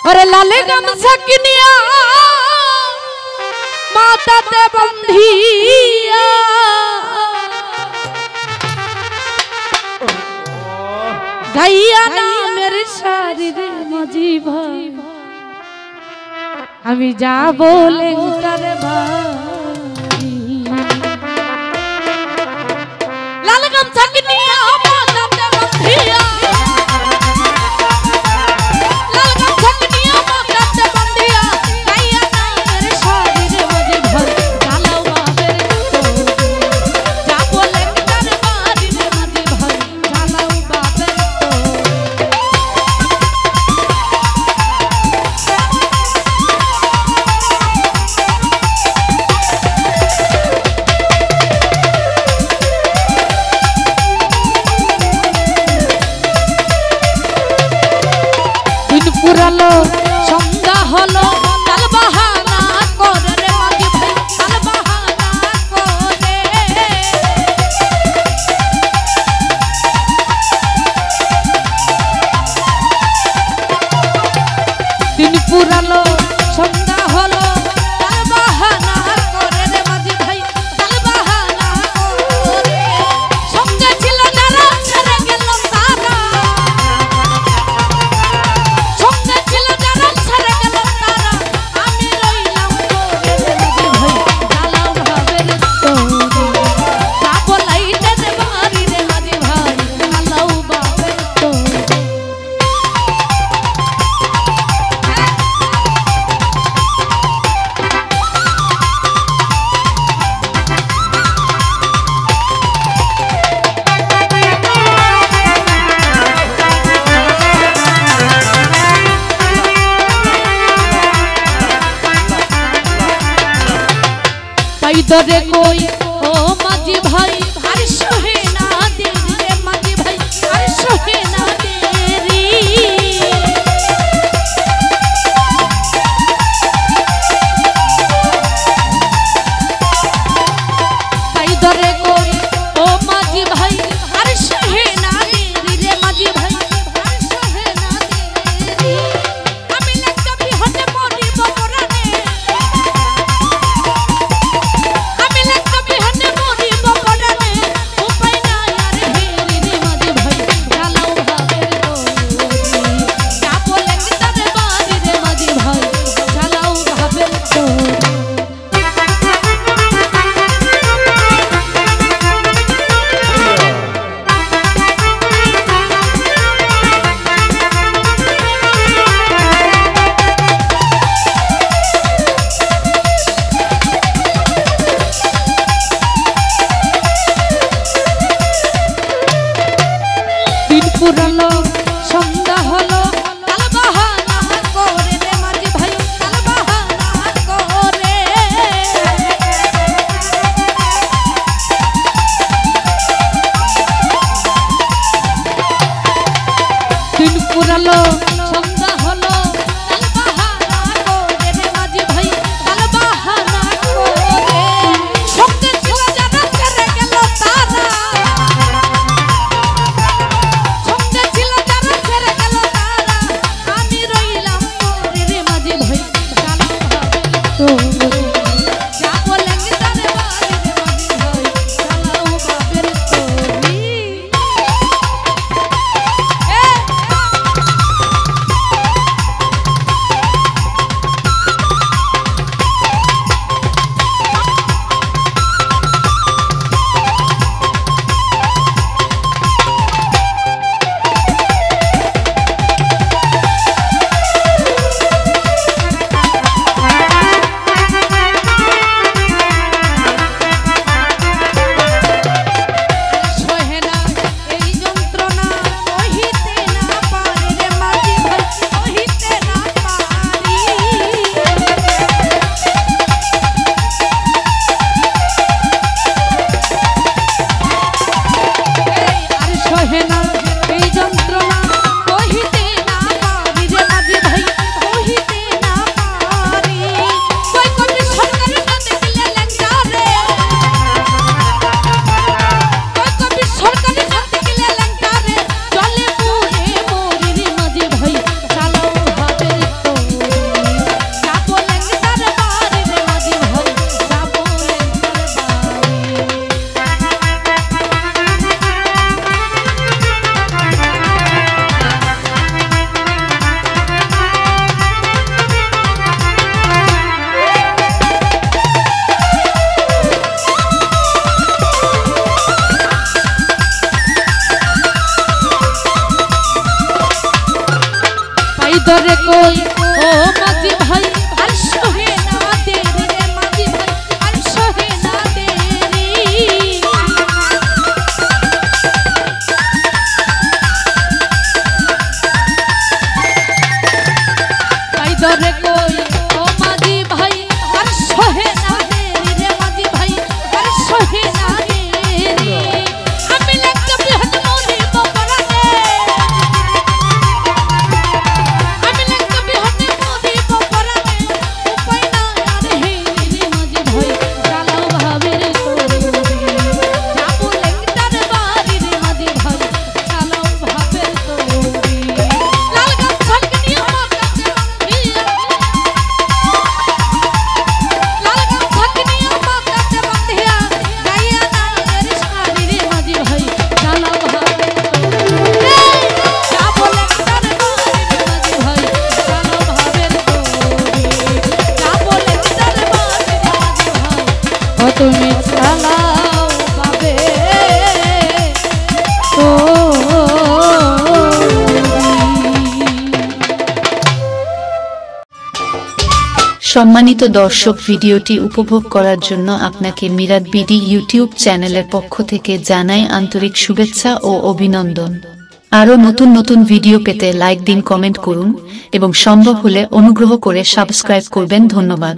अरे लाले गामछा किनिया माता ते बंधिया धैया ना मेरे शरीर मजी भाई हमें जा बोले उतर भाई लाल गामछा किनिया माता ते बंधिया लाल गामछा किनिया माता ते बंधिया धैया ना मेरे शरीर मजी भाई चालाओ बाबे तो जा बोले उतर भाई मजी भाई चालाओ बाबे পুরালো সন্ধ্যা হলো কাল বাহানা করে রে মাঝি ভাই কাল বাহানা করে দিন পুরালো সন্ধ্যা হলো কাল বাহানা করে রে মাঝি ভাই কাল বাহানা করে সঙ্গে ছিল যারা ছেড়ে গেল তারা दरे कोई ओ माजी भाई हर सोहे ना देरी रे माजी भाई हर सोहे ना देरी कई दरे कोई ओ माजी भाई हर सोहे ना देरी रे माजी भाई हर सोहे ना देरी আমি লাগা বি হতে মরি বপরানে পুরালো সন্ধ্যা হলো কাল বাহানা করে রে মাঝি ভাই কাল বাহানা করে দিন পুরালো সন্ধ্যা হলো কাল বাহানা করে রে মাঝি ভাই কাল বাহানা করে সঙ্গে ছিল যারা ছেড়ে গেল তারা তোরে কই ও মাঝি ভাই আর সহে না দেরি রে মাঝি ভাই আর সহে না দেরি ভাই তোরে কই ও মাঝি ভাই আর সহে না দেরি রে মাঝি ভাই আর সহে না দেরি আমি লাগতে বিহত মরি বপরানে আমি লাগতে বিহত মরি বপরানে উপায় না আর হে রে মাঝি ভাই চালাও ভাবের তোরে যাবো লেকটার বাড়ি রে মাঝি ভাই চালাও ভাবের তোরে লাল গামছা নিয়ে আমার কাছে বান্ধিয়া লাল গামছা নিয়ে আমার কাছে বান্ধিয়া গাইয়া নামের শাড়ি রে মাঝি ভাই চালাও ভাবের তোরে যাবো লেকটার বাড়ি রে মাঝি ভাই চালাও ভাবের তোরে যাবো লেকটার বাড়ি রে মাঝি ভাই ও তুমি চালাও ভাবে সম্মানিত দর্শক, ভিডিওটি উপভোগ করার জন্য আপনাকে মিরাত বিডি ইউটিউব চ্যানেলের পক্ষ থেকে জানাই আন্তরিক শুভেচ্ছা ও অভিনন্দন। আরও নতুন নতুন ভিডিও পেতে লাইক দিন, কমেন্ট করুন এবং সম্ভব হলে অনুগ্রহ করে সাবস্ক্রাইব করবেন। ধন্যবাদ।